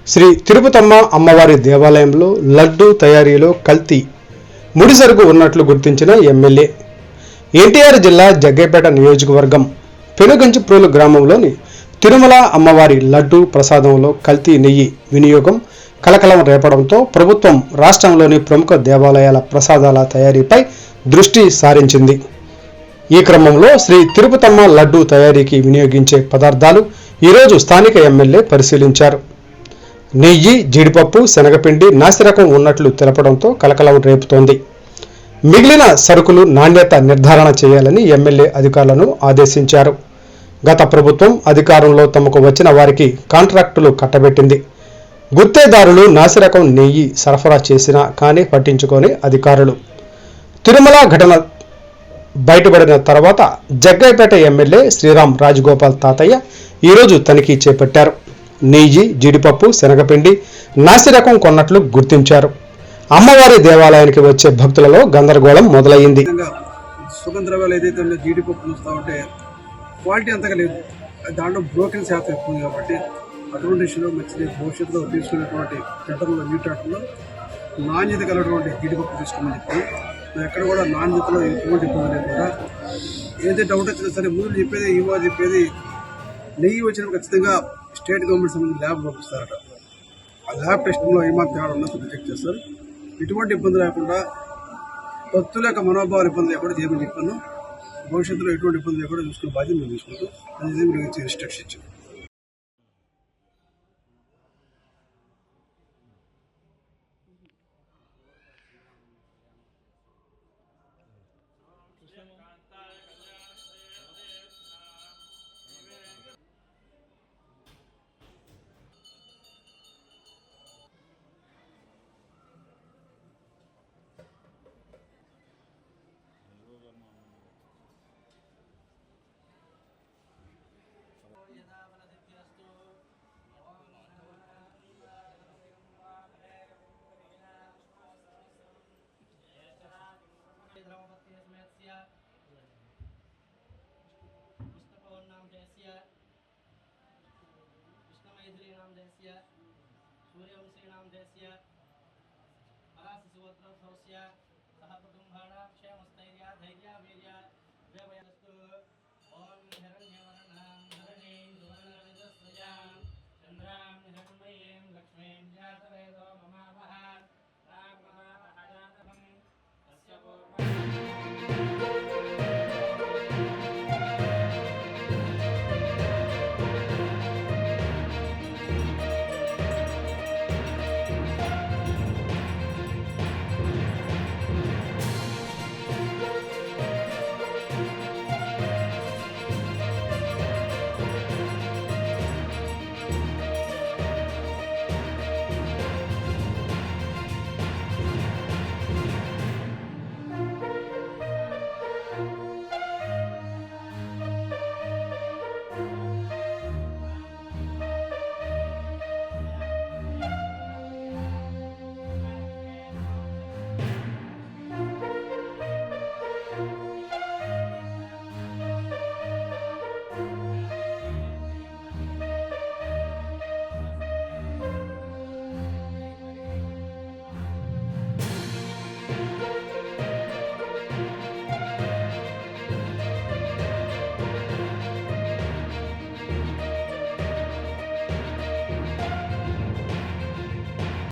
శ్రీ తిరుపతమ్మ అమ్మవారి దేవాలయంలో లడ్డూ తయారీలో కల్తీ ముడిసరుకు ఉన్నట్లు గుర్తించిన ఎమ్మెల్యే. ఎన్టీఆర్ జిల్లా జగ్గైపేట నియోజకవర్గం పెనుగంచిప్రోలు గ్రామంలోని తిరుమల అమ్మవారి లడ్డూ ప్రసాదంలో కల్తీ నెయ్యి వినియోగం కలకలం రేపడంతో ప్రభుత్వం రాష్ట్రంలోని ప్రముఖ దేవాలయాల ప్రసాదాల తయారీపై దృష్టి సారించింది. ఈ క్రమంలో శ్రీ తిరుపతమ్మ లడ్డూ తయారీకి వినియోగించే పదార్థాలు ఈరోజు స్థానిక ఎమ్మెల్యే పరిశీలించారు. నెయ్యి, జీడిపప్పు, శనగపిండి నాసిరకం ఉన్నట్లు తెలపడంతో కలకలం రేపుతోంది. మిగిలిన సరుకులు నాణ్యత నిర్ధారణ చేయాలని ఎమ్మెల్యే అధికారులను ఆదేశించారు. గత ప్రభుత్వం అధికారంలో తమకు వచ్చిన వారికి కాంట్రాక్టులు కట్టబెట్టింది. గుత్తేదారులు నాసిరకం నెయ్యి సరఫరా చేసినా కానీ పట్టించుకోని అధికారులు. తిరుమల ఘటన బయటపడిన తర్వాత జగ్గైపేట ఎమ్మెల్యే శ్రీరామ్ రాజగోపాల్ తాతయ్య ఈరోజు తనిఖీ చేపట్టారు. నెయ్యి, జీడిపప్పు, శనగపిండి నాసిరకం కొన్నట్లు గుర్తించారు. అమ్మవారి దేవాలయానికి వచ్చే భక్తులలో గందరగోళం మొదలైంది. సుగంధద్రవ్యాలు ఏదైతే ఉందో జీడిపప్పు చూస్తూ ఉంటే క్వాలిటీ అంతగా లేదు, దాంట్లో బ్రోకెన్ శాతం ఎక్కువ ఉంది. కాబట్టి అటువంటి విషయంలో మంచిది భవిష్యత్తులో తీసుకునేటువంటి టెండర్లో నీటాటంలో నాణ్యత కలిగినటువంటి జీడిపప్పు తీసుకోమని చెప్పి ఎక్కడ కూడా నాణ్యతలో ఎటువంటి ఇబ్బంది లేకుండా ఏదైతే డౌట్ వచ్చినా సరే ముందు చెప్పేది ఈవో చెప్పేది నెయ్యి వచ్చినప్పుడు ఖచ్చితంగా స్టేట్ గవర్నమెంట్ సంబంధించిన ల్యాబ్ పంపిస్తారట. ఆ ల్యాబ్ టెస్టింగ్లో ఏమాత్రం తేడా ఉన్నప్పుడు చెక్ చేస్తారు. ఎటువంటి ఇబ్బంది లేకుండా భక్తుల యొక్క మనోభావాలు ఇబ్బంది లేకుండా చేయమని చెప్పాను. భవిష్యత్తులో ఎటువంటి ఇబ్బంది లేకుండా చూసుకునే బాధ్యత మేము తీసుకుంటాం. అది మీరు ఇన్స్ట్రక్షన్ ఇచ్చాం. सूर्यवंशीनामदेस्य पराशिशुवत्रस्य सह कुटुम्बाणां क्षेमस्थैर्य धैर्य वीर्य